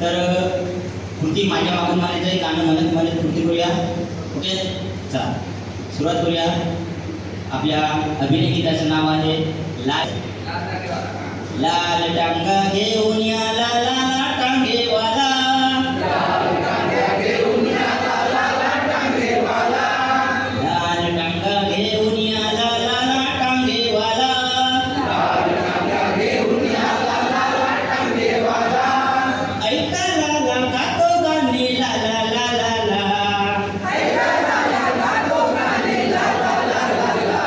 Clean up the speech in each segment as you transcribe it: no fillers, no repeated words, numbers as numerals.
तर कृती माझ्या मागून म्हणायचं आहे, गाणं म्हणत म्हणत कृती करूया. ओके, चला सुरुवात करूया. आपल्या अभिनय गीताचं नाव आहे लाल लाल टांगा घेऊन या लाला टांगेवाला. लाल टांगा घेऊन या लाला टांगेवाला. लाल टांगा घेऊन या लाला टांगेवाला. लाल टांगा घेऊन या लाला टांगेवाला. ऐका लाला गातो गाणे ला ला ला ला ला. ऐका लाला गातो गाणे ला ला ला ला ला.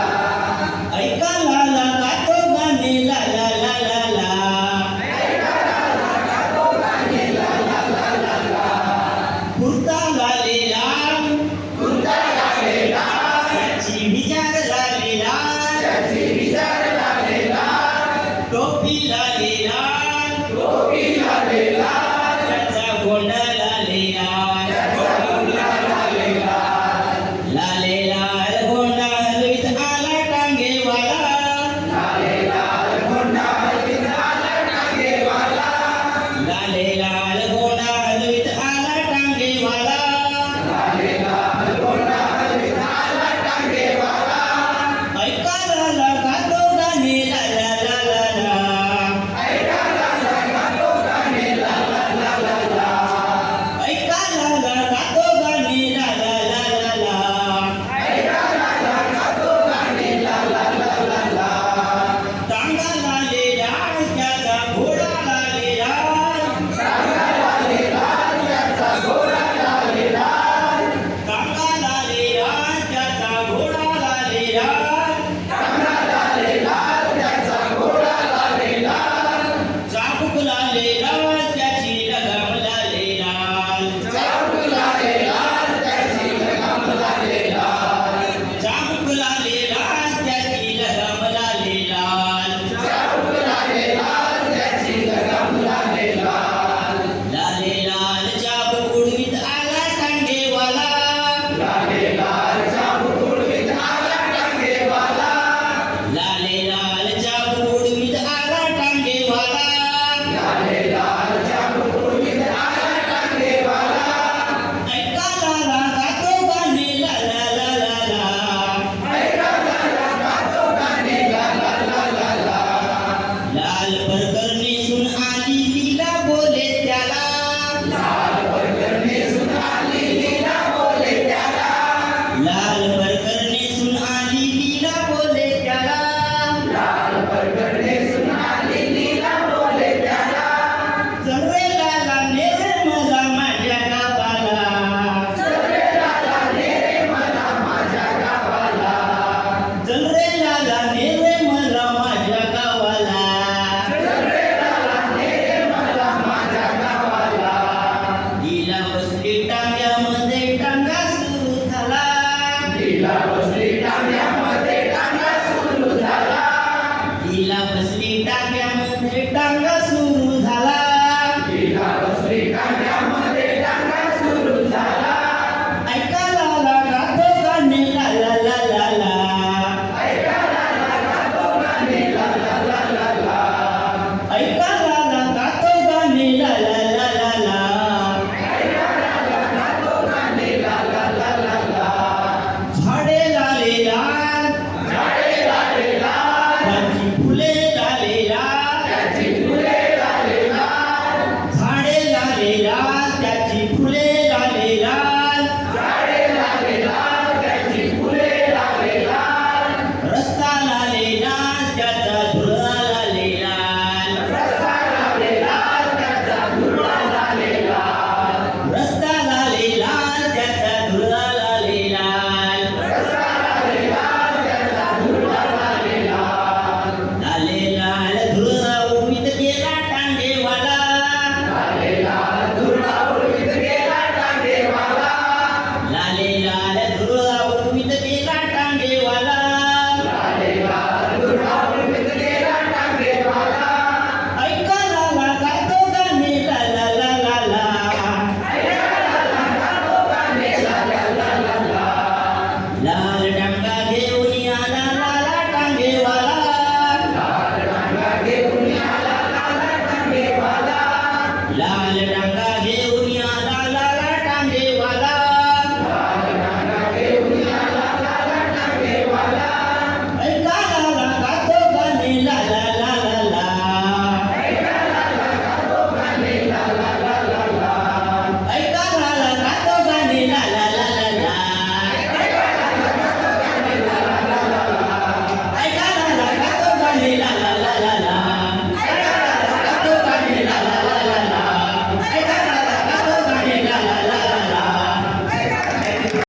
ऐका लाला गातो गाणे ला ला ला ला ला. ऐका लाला गातो गाणे ला ला ला ला ला. कुर्ता लालेला कुर्ता लालेला. त्याची विचार लालेला त्याची विचार लालेला. टोपी लालेला टोपी लालेला. त्याचा गोंडा लालेला त्याचा गोंडा लालेला. लालेला गोंडा हलवीत आला टांगेवाला. लालेला गोंडा हलवीत आला टांगेवाला. लालेला गोंडा हलवीत आला टांगेवाला. लालेला गोंडा हलवीत आला टांगेवाला. ऐका लाला गातो गाणे ला ला ला ला ला. ऐका लाला गातो गाणे ला ला ला ला ला. ऐका लाला गातो गाणे ला ला ला ला ला. ऐका लाला गातो गाणे ला ला ला ला ला. टांगा लालेला त्याचा घोडा लालेला. टांगा लालेला त्याचा घोडा लालेला. टांगा लालेला त्याचा घोडा लालेला. टांगा लालेला त्याचा घोडा लालेला. चाबूक लालेला त्याची लगाम लालेला. चाबूक लालेला त्याची लगाम लालेला. चाबूक लालेला त्याची लगाम लालेला. चाबूक लालेला त्याची लगाम लालेला. लालेला चाबूक उडवीत आला टांगेवाला. लालेला चाबूक उडवीत आला टांगेवाला. लालेला चाबूक उडवीत आला टांगेवाला. लालेला चाबूक उडवीत आला टांगेवाला. ऐका लाला गातो गाणे ला ला ला ला ला. ऐका लाला गातो गाणे ला ला ला ला ला. लाल परकर नेसून आली लीला बोले त्याला. लाल परकर नेसून आली लीला बोले त्याला. लाल परकर नेसून आली लीला बोले त्याला. लाल परकर नेसून आली लीला बोले त्याला. चल रे लाला ने रे मला माझ्या गावाला. चल रे लाला ने रे मला माझ्या गावाला. चल रे लाला ने रे मला माझ्या गावाला. चल रे लाला ने रे मला माझ्या गावाला. लीला बसली टांग्यामध्ये टांगा सुरू झाला. लीला बसली टांग्यामध्ये टांगा सुरू झाला. लीला बसली टांग्यामध्ये टांगा सुरू